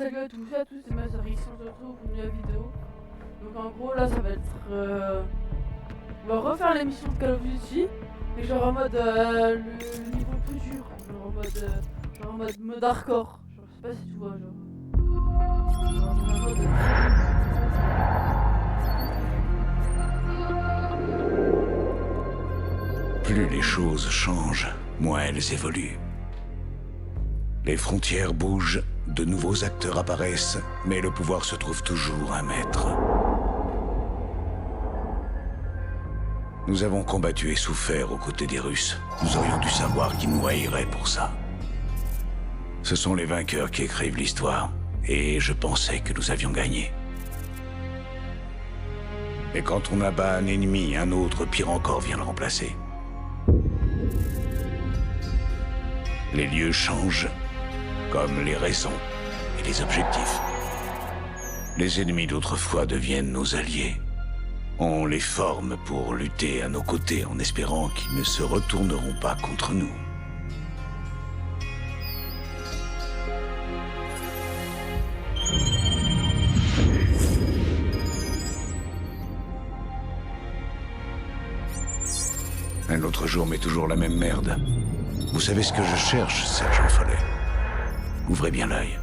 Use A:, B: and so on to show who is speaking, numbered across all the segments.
A: salut à tous et à tous, c'est ma sœur X, on se retrouve pour une nouvelle vidéo. Donc en gros là ça va être... on va refaire l'émission de Call of Duty, mais genre en mode le niveau plus dur, genre en mode hardcore. Genre, je sais pas si tu vois genre en mode...
B: Plus les choses changent, moins elles évoluent. Les frontières bougent, de nouveaux acteurs apparaissent, mais le pouvoir se trouve toujours un maître. Nous avons combattu et souffert aux côtés des Russes. Nous aurions dû savoir qu'ils nous haïraient pour ça. Ce sont les vainqueurs qui écrivent l'histoire, et je pensais que nous avions gagné. Et quand on abat un ennemi, un autre, pire encore, vient le remplacer. Les lieux changent, comme les raisons et les objectifs. Les ennemis d'autrefois deviennent nos alliés. On les forme pour lutter à nos côtés en espérant qu'ils ne se retourneront pas contre nous. Un autre jour, mais toujours la même merde. Vous savez ce que je cherche, sergent Follet? Ouvrez bien l'œil.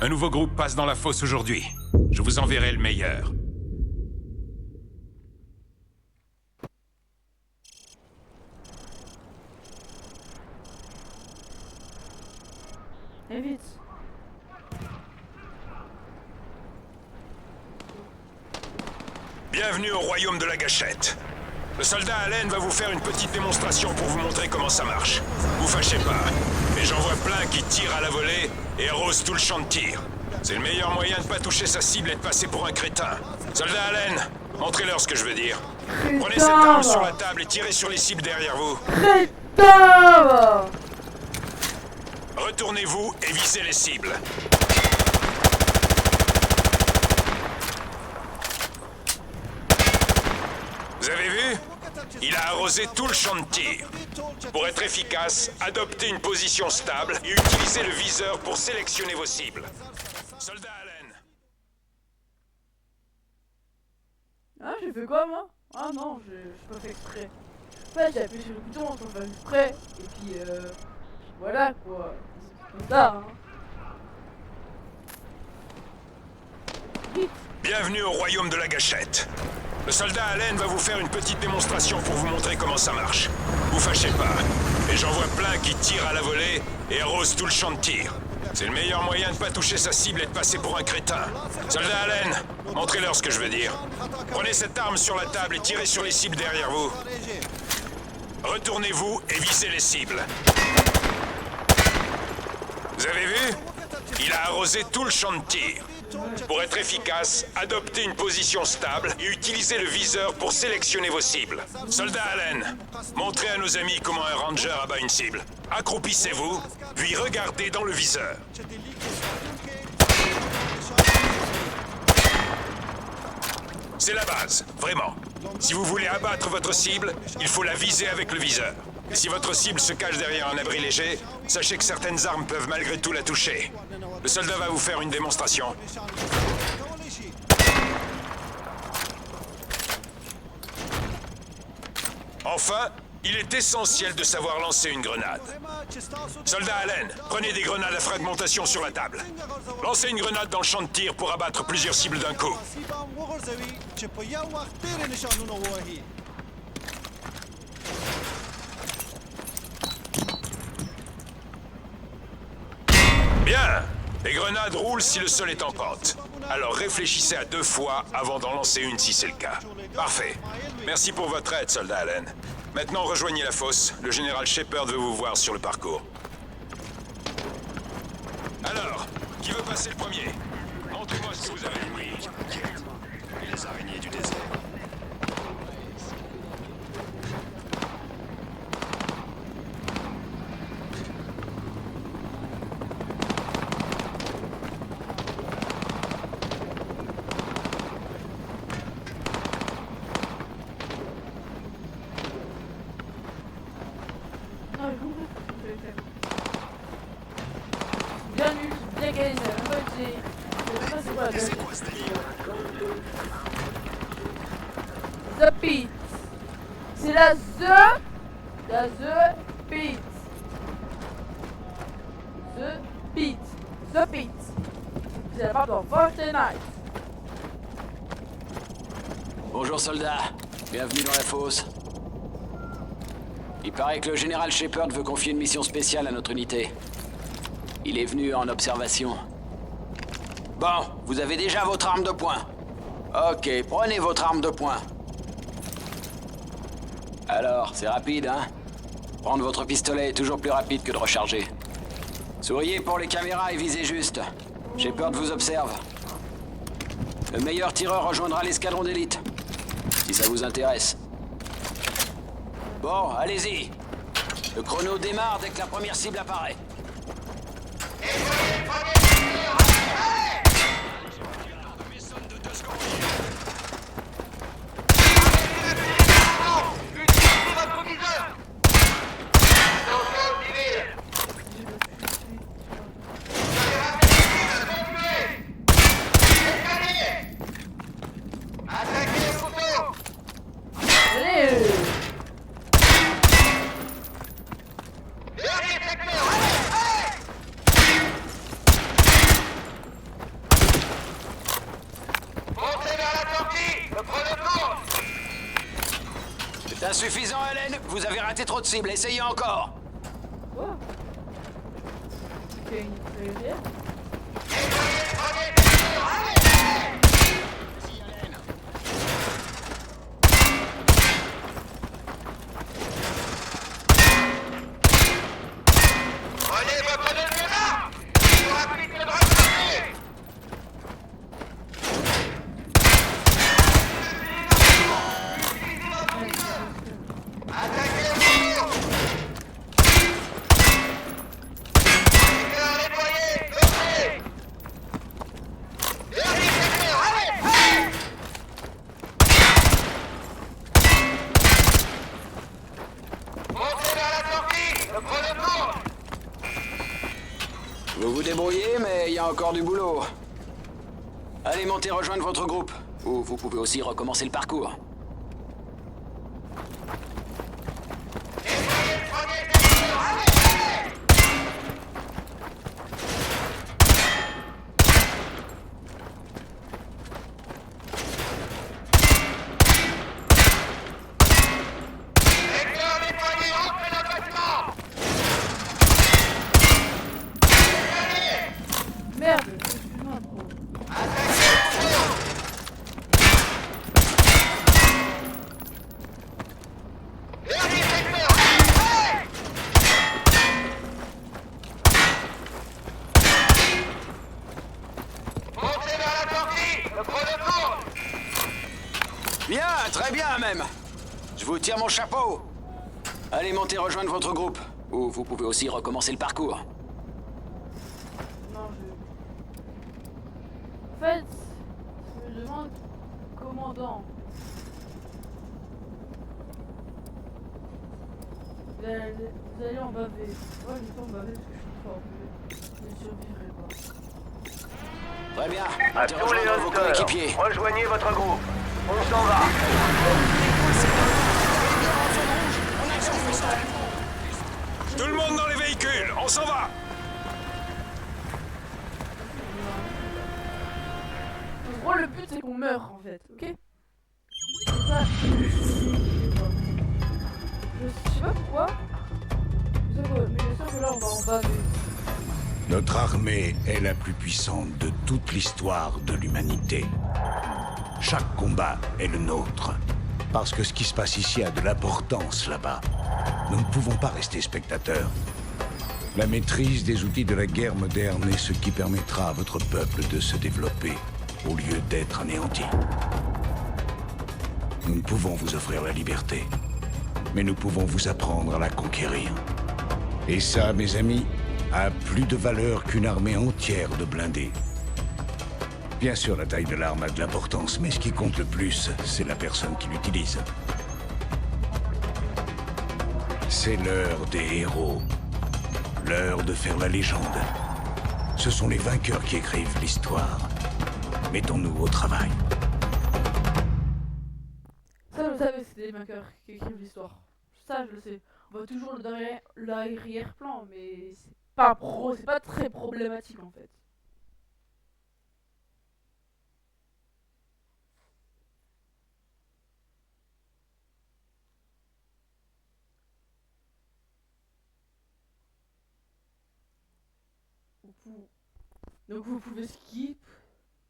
C: Un nouveau groupe passe dans la fosse aujourd'hui. Je vous enverrai le meilleur.
A: Et vite.
C: Bienvenue au royaume de la gâchette. Le soldat Allen va vous faire une petite démonstration pour vous montrer comment ça marche. Vous fâchez pas, mais j'en vois plein qui tirent à la volée et arrosent tout le champ de tir. C'est le meilleur moyen de pas toucher sa cible et de passer pour un crétin. Soldat Allen, montrez-leur ce que je veux dire. Prenez cette arme sur la table et tirez sur les cibles derrière vous.
A: Putain!
C: Retournez-vous et visez les cibles. Vous avez vu? Il a arrosé tout le champ de tir. Pour être efficace, adoptez une position stable et utilisez le viseur pour sélectionner vos cibles. Soldat Allen.
A: Ah, j'ai fait quoi moi? Ah non, j'ai pas fait exprès. Ouais, j'ai appuyé sur le bouton sans faire exprès. Et puis voilà quoi. C'est comme ça hein. Vite.
C: Bienvenue au royaume de la gâchette. Le soldat Allen va vous faire une petite démonstration pour vous montrer comment ça marche. Vous fâchez pas, mais j'en vois plein qui tirent à la volée et arrosent tout le champ de tir. C'est le meilleur moyen de pas toucher sa cible et de passer pour un crétin. Soldat Allen, montrez-leur ce que je veux dire. Prenez cette arme sur la table et tirez sur les cibles derrière vous. Retournez-vous et visez les cibles. Vous avez vu? Il a arrosé tout le champ de tir. Pour être efficace, adoptez une position stable et utilisez le viseur pour sélectionner vos cibles. Soldat Allen, montrez à nos amis comment un ranger abat une cible. Accroupissez-vous, puis regardez dans le viseur. C'est la base, vraiment. Si vous voulez abattre votre cible, il faut la viser avec le viseur. Et si votre cible se cache derrière un abri léger, sachez que certaines armes peuvent malgré tout la toucher. Le soldat va vous faire une démonstration. Enfin, il est essentiel de savoir lancer une grenade. Soldat Allen, prenez des grenades à fragmentation sur la table. Lancez une grenade dans le champ de tir pour abattre plusieurs cibles d'un coup. Bien! Les grenades roulent si le sol est en pente. Alors réfléchissez à 2 fois avant d'en lancer une si c'est le cas. Parfait. Merci pour votre aide, soldat Allen. Maintenant, rejoignez la fosse. Le général Shepard veut vous voir sur le parcours. Alors, qui veut passer le premier? Montrez-moi ce que vous avez. Oui, les araignées du désert.
A: Bien nul, bien again, même pas dit. Je sais pas c'est quoi la
C: C'est
A: gâchette.
C: quoi ce délire?
A: The Pit. C'est la The Pit. The Pit. The Pit. C'est la part de Fortnite.
D: Bonjour soldats, bienvenue dans la fosse. Il paraît que le général Shepard veut confier une mission spéciale à notre unité. Il est venu en observation. Bon, vous avez déjà votre arme de poing. Ok, prenez votre arme de poing. Alors, c'est rapide, hein? Prendre votre pistolet est toujours plus rapide que de recharger. Souriez pour les caméras et visez juste. Shepard vous observe. Le meilleur tireur rejoindra l'escadron d'élite. Si ça vous intéresse. Bon, allez-y. Le chrono démarre dès que la première cible apparaît.
A: Allez.
D: C'est insuffisant, Hélène. Vous avez raté trop de cibles. Essayez encore.
A: Quoi? C'est une rivière?
D: Vous vous débrouillez, mais il y a encore du boulot. Allez, montez rejoindre votre groupe. Ou vous pouvez aussi recommencer le parcours.
A: Merde, excuse-moi, gros.
D: Bien, très bien même. Je vous tire mon chapeau. Allez, montez rejoindre votre groupe. Ou vous pouvez aussi recommencer le parcours.
A: Non, En fait, je me demande, commandant. Vous allez en baver. Moi, je vais pas en baver parce que je suis fort. Je ne survivrai pas.
D: Très bien.
E: À
D: Montez
E: tous les
D: rejoindre vos
E: hunters,
D: coéquipiers.
E: rejoignez votre groupe. On s'en va.
C: Tout le monde dans les véhicules, on s'en va!
A: En gros, le but c'est qu'on meurt en fait, ok? C'est ça. Je sais pas pourquoi. Mais je sens que là on va en baver.
B: Notre armée est la plus puissante de toute l'histoire de l'humanité. Chaque combat est le nôtre. Parce que ce qui se passe ici a de l'importance là-bas. Nous ne pouvons pas rester spectateurs. La maîtrise des outils de la guerre moderne est ce qui permettra à votre peuple de se développer au lieu d'être anéanti. Nous ne pouvons vous offrir la liberté, mais nous pouvons vous apprendre à la conquérir. Et ça, mes amis, a plus de valeur qu'une armée entière de blindés. Bien sûr, la taille de l'arme a de l'importance, mais ce qui compte le plus, c'est la personne qui l'utilise. C'est l'heure des héros. L'heure de faire la légende. Ce sont les vainqueurs qui écrivent l'histoire. Mettons-nous au travail.
A: Ça, je le savais, c'était les vainqueurs qui écrivent l'histoire. Ça, je le sais. On voit toujours l'arrière-plan, mais c'est pas très problématique en fait. Donc vous pouvez skip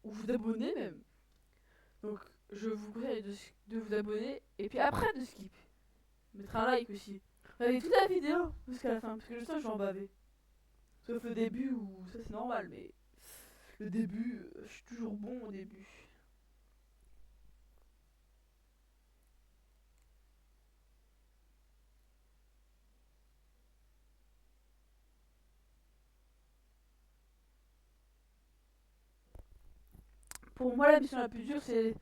A: ou vous abonner même. Donc je vous conseille de vous abonner et puis après de skip. Mettre un like aussi. Regardez toute la vidéo jusqu'à la fin parce que je sens que je vais en baver. Sauf le début où ça c'est normal mais le début, je suis toujours bon au début. Pour moi la mission la plus dure c'est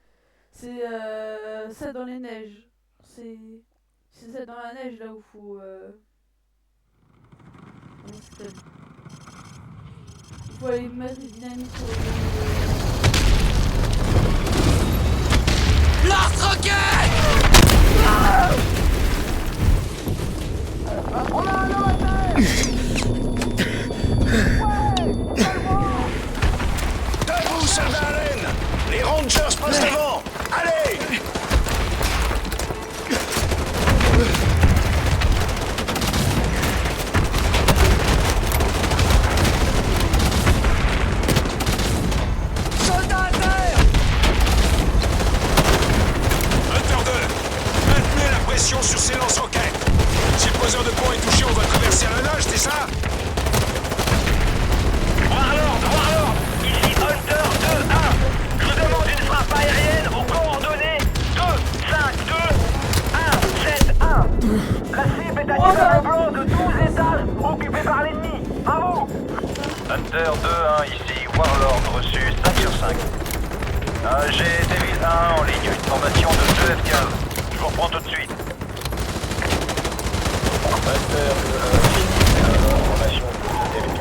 A: celle dans les neiges. C'est celle dans la neige là où faut comment ça s'appelle, il faut aller mettre des dynamites sur
D: Lance-roquette!
E: On a un homme à terre!
C: Debout, soldat Allen! Les Rangers passent devant! Allez!
E: Soldat à terre!
C: Hunter 2, maintenez la pression sur ces lance-roquettes. Si le poseur de pont est touché, on va traverser à la nage, c'est ça?
E: Warlord! Ici Hunter 2-1. Je vous demande une frappe aérienne aux coordonnées 2-5-2-1-7-1. La cible est un immeuble blanc de 12 étages occupé par l'ennemi. À vous! Hunter 2-1 ici, Warlord reçu 5 sur 5. J'ai Devil 1 en ligne, une formation de 2 F15. Je vous reprends tout de suite. Hunter 2-1, formation de 2 F15.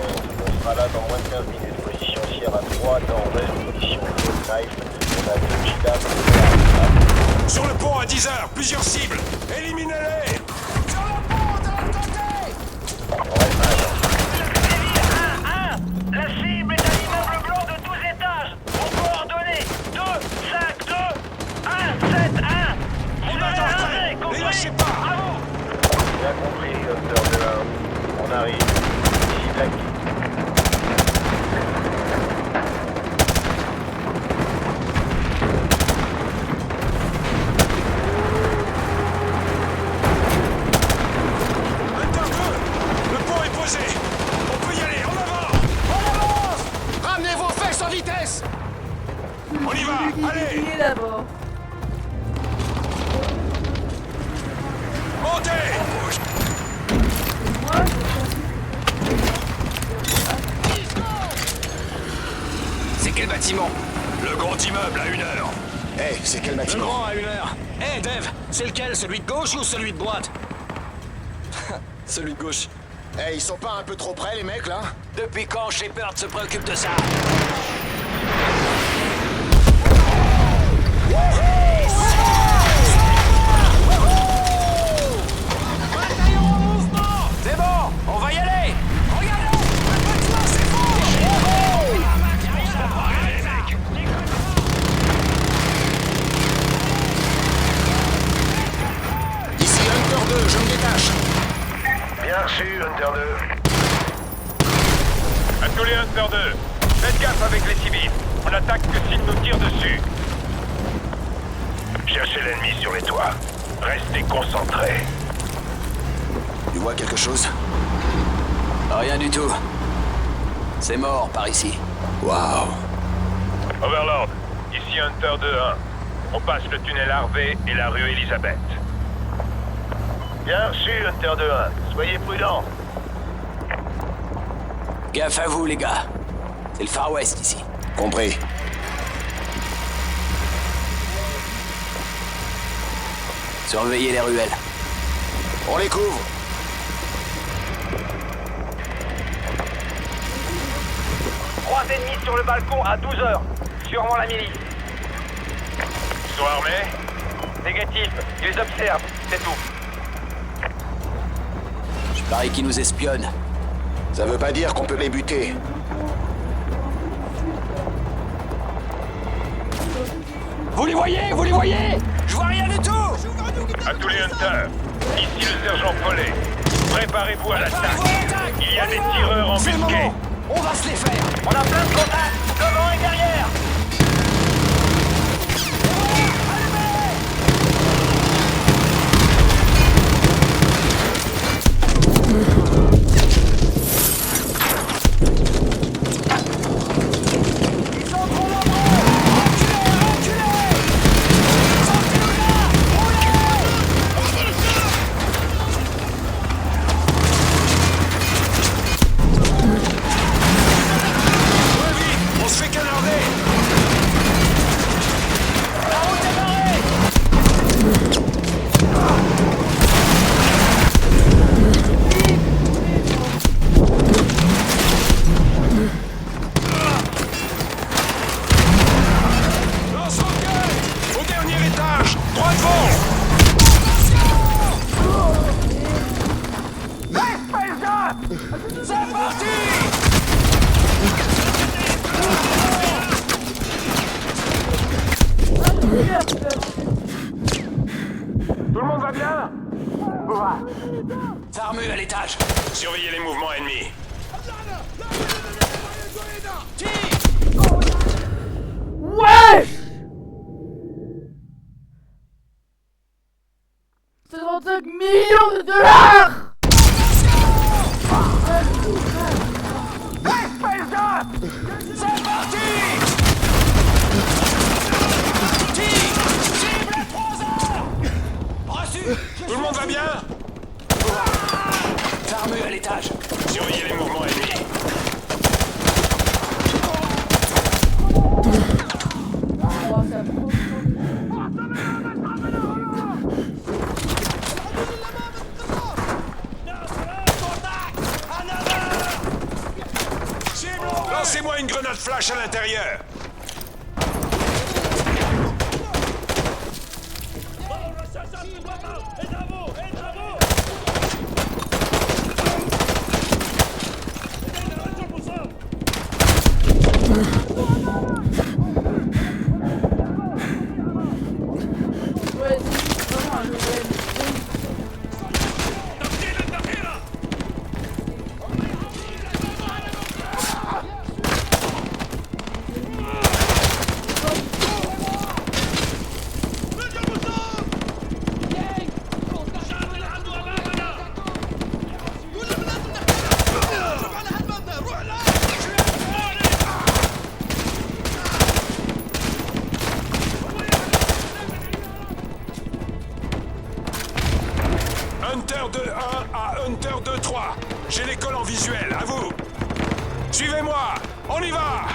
E: On sera là dans moins de 15 minutes. Position Sierra 3, nord-ouest, position Knife. On a 2 Cheetahs.
C: Sur le pont à 10h, plusieurs cibles. Éliminez-les! Sur le pont, de l'autre côté!
E: On reste à 1-1. La cible est un immeuble blanc de 12 étages. Aux coordonnées 2-5-2-1-7-1.
C: On a d'entrée! Les lâchez pas!
E: À vous! Bien compris, Hunter 2-1. On arrive. Cible active.
C: Hunter 2, le pont est posé. On peut y aller, en avant! En avance! Ramenez vos fesses en vitesse! On y va, allez!
A: Il est d'abord.
C: Montez!
A: Moi
D: C'est quel bâtiment?
C: Le grand immeuble à 1h.
B: Hey, c'est quel
F: Le
B: bâtiment?
F: grand à 1h. Hé, Dave, c'est lequel? Celui de gauche ou celui de droite?
D: Celui de gauche.
B: Hey, ils sont pas un peu trop près, les mecs, là?
D: Depuis quand Shepard se préoccupe de ça? C'est bon, on va y aller! Regardez! Le bâtiment s'effondre!
B: Ici Hunter 2, je me détache.
E: Bien reçu, Hunter 2.
C: À tous les Hunter 2, faites gaffe avec les civils. On attaque que s'ils nous tirent dessus.
E: Cherchez l'ennemi sur les toits. Restez concentrés.
B: Tu vois quelque chose?
D: Rien du tout. C'est mort par ici.
B: Waouh.
C: Overlord, ici Hunter 2-1. On passe le tunnel Harvey et la rue Elizabeth.
E: Bien reçu, Hunter 2-1. Soyez prudents.
D: Gaffe à vous, les gars. C'est le Far West ici.
B: Compris.
D: Surveillez les ruelles.
B: On les couvre.
E: 3 ennemis sur le balcon à 12h. Sûrement la milice.
C: Ils sont armés?
E: Négatif, ils observent, c'est tout.
D: Je parie qu'ils nous espionnent.
F: Ça veut pas dire qu'on peut les buter.
D: Vous les voyez? Vous les voyez? Je vois rien du tout!
C: À tous les hunters, ici le sergent Follet. Préparez-vous à l'attaque. Il y a des tireurs
D: C'est le
C: embusqués.
D: moment! On va se les faire!
E: On a plein de contacts, devant et derrière.
C: On se fait canarder. Lance-roquette! Au dernier étage, droit devant.
D: C'est parti!
C: Tout le monde va bien?
D: Armeux à l'étage!
C: Surveillez les mouvements ennemis.
A: Wesh! C'est 35 millions de dollars!
D: C'est parti! Cible à 3 heures! Reçu!
C: Tout le monde va bien?
D: Armeux à l'étage!
C: Surveillez les mouvements ennemis.
A: Oh, ça prend.
C: Lancez-moi une grenade flash à l'intérieur.
A: Ouais, c'est vraiment un level.
C: Hunter 2-1 à Hunter 2-3. J'ai l'école en visuel, à vous. Suivez-moi, on y va.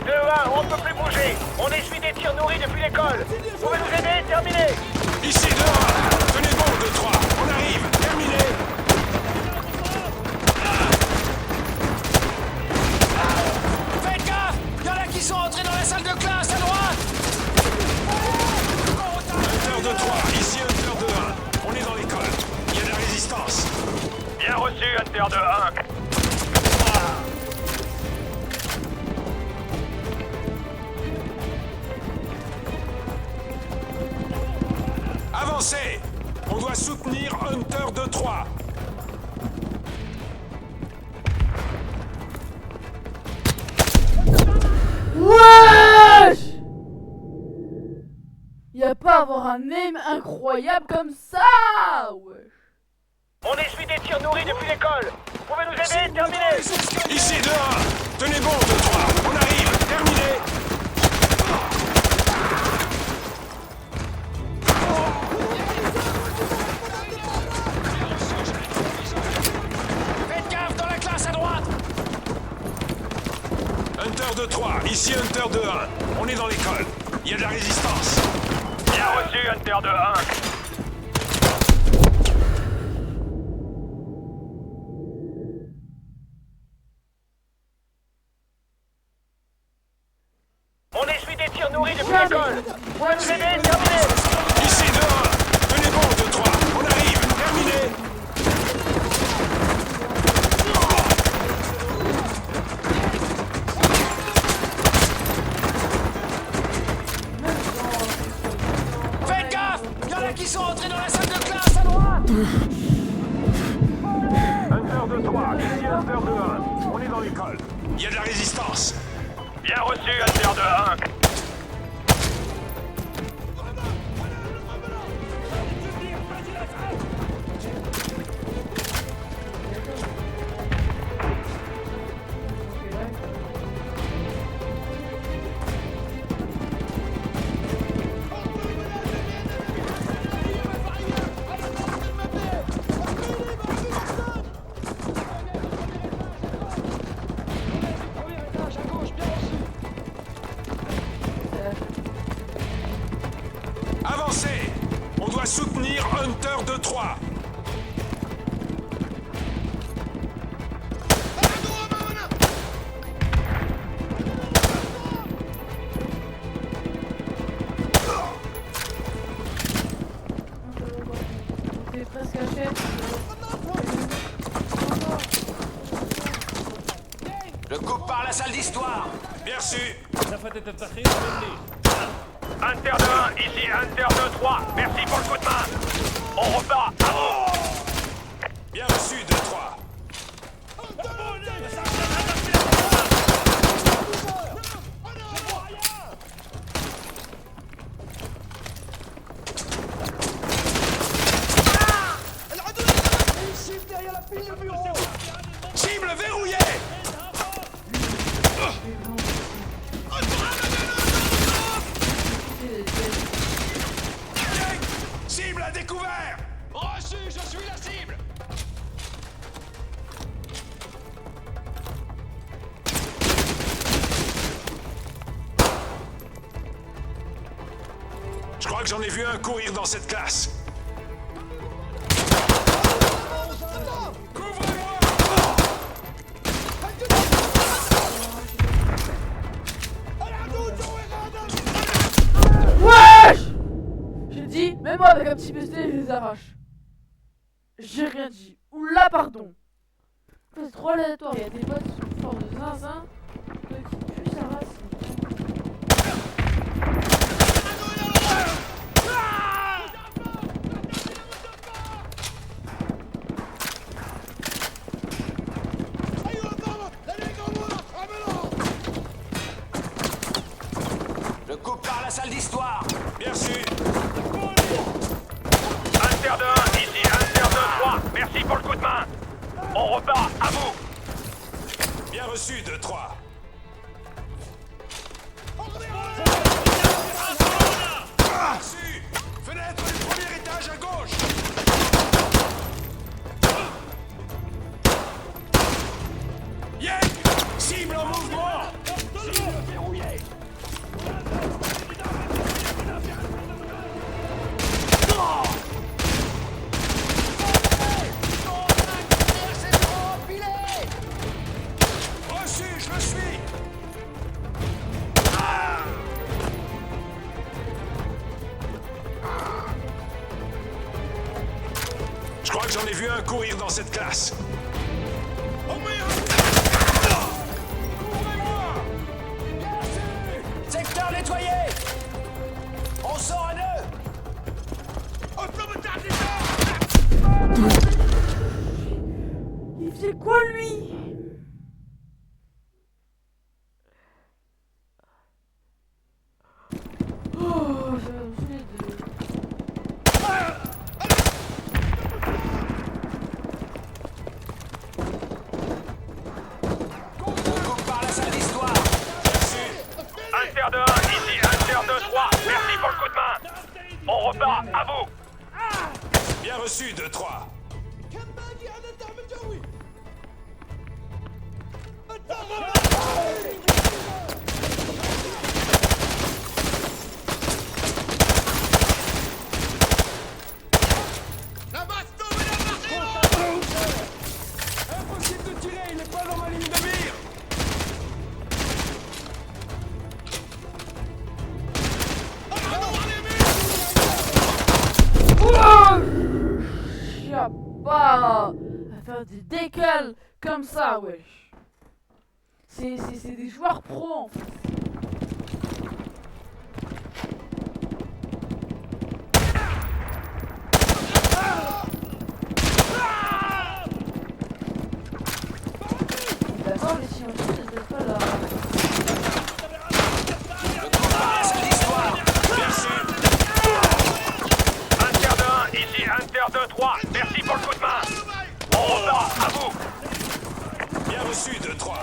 E: 2-1, on ne peut plus bouger. On essuie des tirs nourris depuis l'école. Vous pouvez nous aider? Terminé.
C: Ici 2-1. Tenez bon 2-3. On arrive, terminé.
D: Faites gaffe! Y'en a qui sont entrés dans la salle de classe à droite!
C: Hunter 2-3, ici Hunter 2-1. On est dans l'école. Il y a de la résistance.
E: Bien reçu, Hunter 2-1.
C: Avancez. On doit soutenir Hunter 2-3.
A: Wesh! Y'a pas à avoir un aim incroyable comme ça! Wesh!
E: On essuie des tirs nourris depuis l'école. Vous pouvez nous aider? Terminé.
C: Ici 2-1. Tenez bon 2-3. On arrive, terminé.
D: Faites gaffe dans la classe à droite!
C: Hunter 2-3, ici Hunter 2-1. On est dans l'école. Il y a de la résistance.
E: Bien reçu, Hunter 2-1. se nourrit du glycol. Point de VD terminé.
C: Ici, 2-1. Tenez bon, 2-3. On arrive. Terminé.
F: Faites gaffe! Y'en a qui sont entrés dans la salle de classe à droite!
E: Hunter 2-3, ici Hunter 2-1. On est dans l'école.
C: Il y a de la résistance.
E: Bien reçu, Hunter 2-1.
C: Avancez. On doit soutenir Hunter 2-3.
A: C'est presque achète.
F: Je coupe par la salle d'histoire!
C: Bien reçu.
E: Hunter 2-1, ici Hunter 2-3. Merci pour le coup de main. On repart. À vous.
C: Bien reçu, 2-3. Cible verrouillée. Cible à découvert.
F: Reçu, je suis la cible!
C: Je crois que j'en ai vu un courir dans cette classe. Couvrez-moi.
A: Wesh! J'ai dit, même moi avec un petit pistolet, je les arrache. J'ai rien dit. Oula, pardon. C'est trop aléatoire, il y a des bots qui sont forts de zinzin. Qui puent sa race.
F: Je coupe par la salle d'histoire!
C: Bien sûr.
E: Hunter 2-1, ici Hunter 2-3. Merci pour le coup de main. On repart. À vous.
C: Bien reçu, 2-3. Reçu. Fenêtre du premier étage à gauche. Yank. Cible en mouvement. Cible verrouillée. Reçu, je le suis. Je crois que j'en ai vu un courir dans cette classe.
F: Secteur nettoyé! On sort à deux!
A: Il faisait quoi lui? Oh, ça va me saouler de...
F: On coupe par la salle d'histoire!
E: Hunter 2-1, ici Hunter 2-3. Merci pour le coup de main. On repart. À vous.
C: Bien reçu, 2-3. Impossible de tirer, il n'est pas dans ma ligne de mire.
A: faire des décals comme ça, wesh. C'est des joueurs pros en fait. D'accord, les scientifiques, ils étaient pas là.
E: Hunter 2-1, ici Hunter 2-3. Merci pour le coup de main. On reprend, à vous.
C: Bien reçu, 2-3.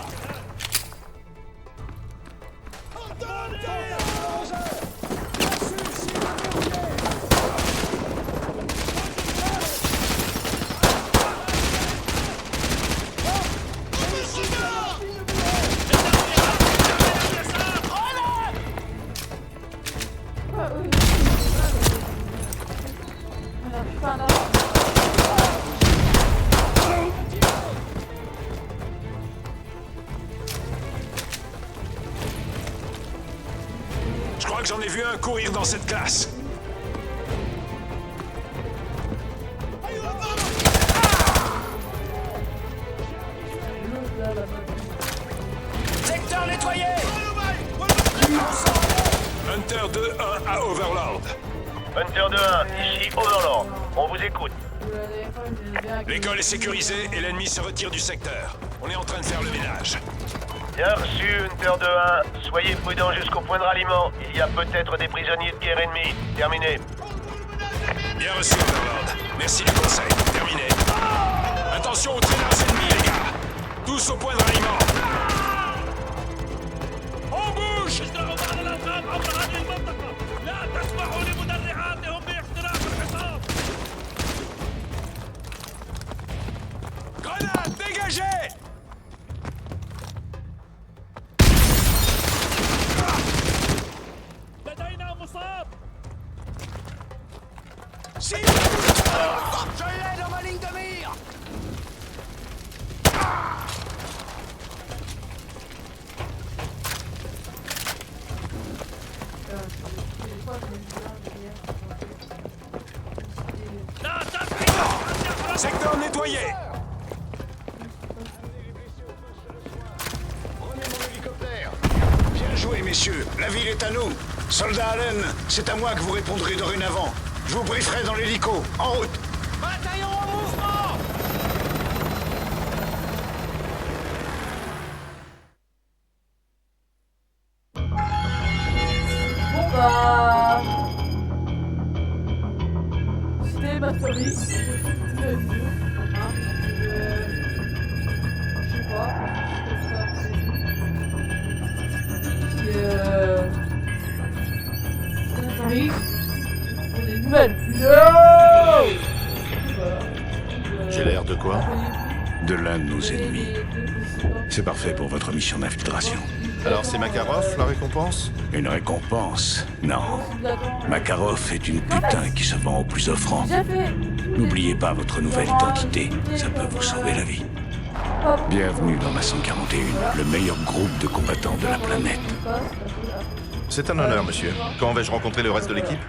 A: Ah, oui. On n'arrive pas à l'avoir.
C: Je crois que j'en ai vu un courir dans cette classe.
F: Secteur nettoyé.
C: Hunter 2-1 à Overlord.
E: Hunter 2-1, ici Overlord. On vous écoute.
C: L'école est sécurisée et l'ennemi se retire du secteur. On est en train de faire le ménage.
E: Bien reçu, Hunter 2-1. Soyez prudents jusqu'au point de ralliement. Il y a peut-être des prisonniers de guerre ennemis. Terminé.
C: Bien reçu, Overlord. Merci du conseil. Terminé. Attention aux traîneurs ennemis, les gars. Tous au point de ralliement. On bouge! Grenade, dégagez! Si!
F: Je l'ai dans ma ligne de mire.
C: Secteur nettoyé!
B: Prenez mon hélicoptère. Bien joué, messieurs. La ville est à nous. Soldat Allen, c'est à moi que vous répondrez dorénavant. Je vous brieferai dans l'hélico. En route.
F: Bataillon en mouvement.
A: Bon bah... C'était ma story. Je sais pas. C'est ma story. Pour des nouvelles vidéos. Voilà.
G: J'ai l'air de quoi?
B: De l'un de nos ennemis. C'est parfait pour votre mission d'infiltration.
G: Alors c'est Makarov, la récompense?
B: Une récompense? Non. Makarov est une putain qui se vend au plus offrant. N'oubliez pas votre nouvelle identité, ça peut vous sauver la vie. Bienvenue dans la 141, le meilleur groupe de combattants de la planète.
G: C'est un honneur, monsieur. Quand vais-je rencontrer le reste de l'équipe?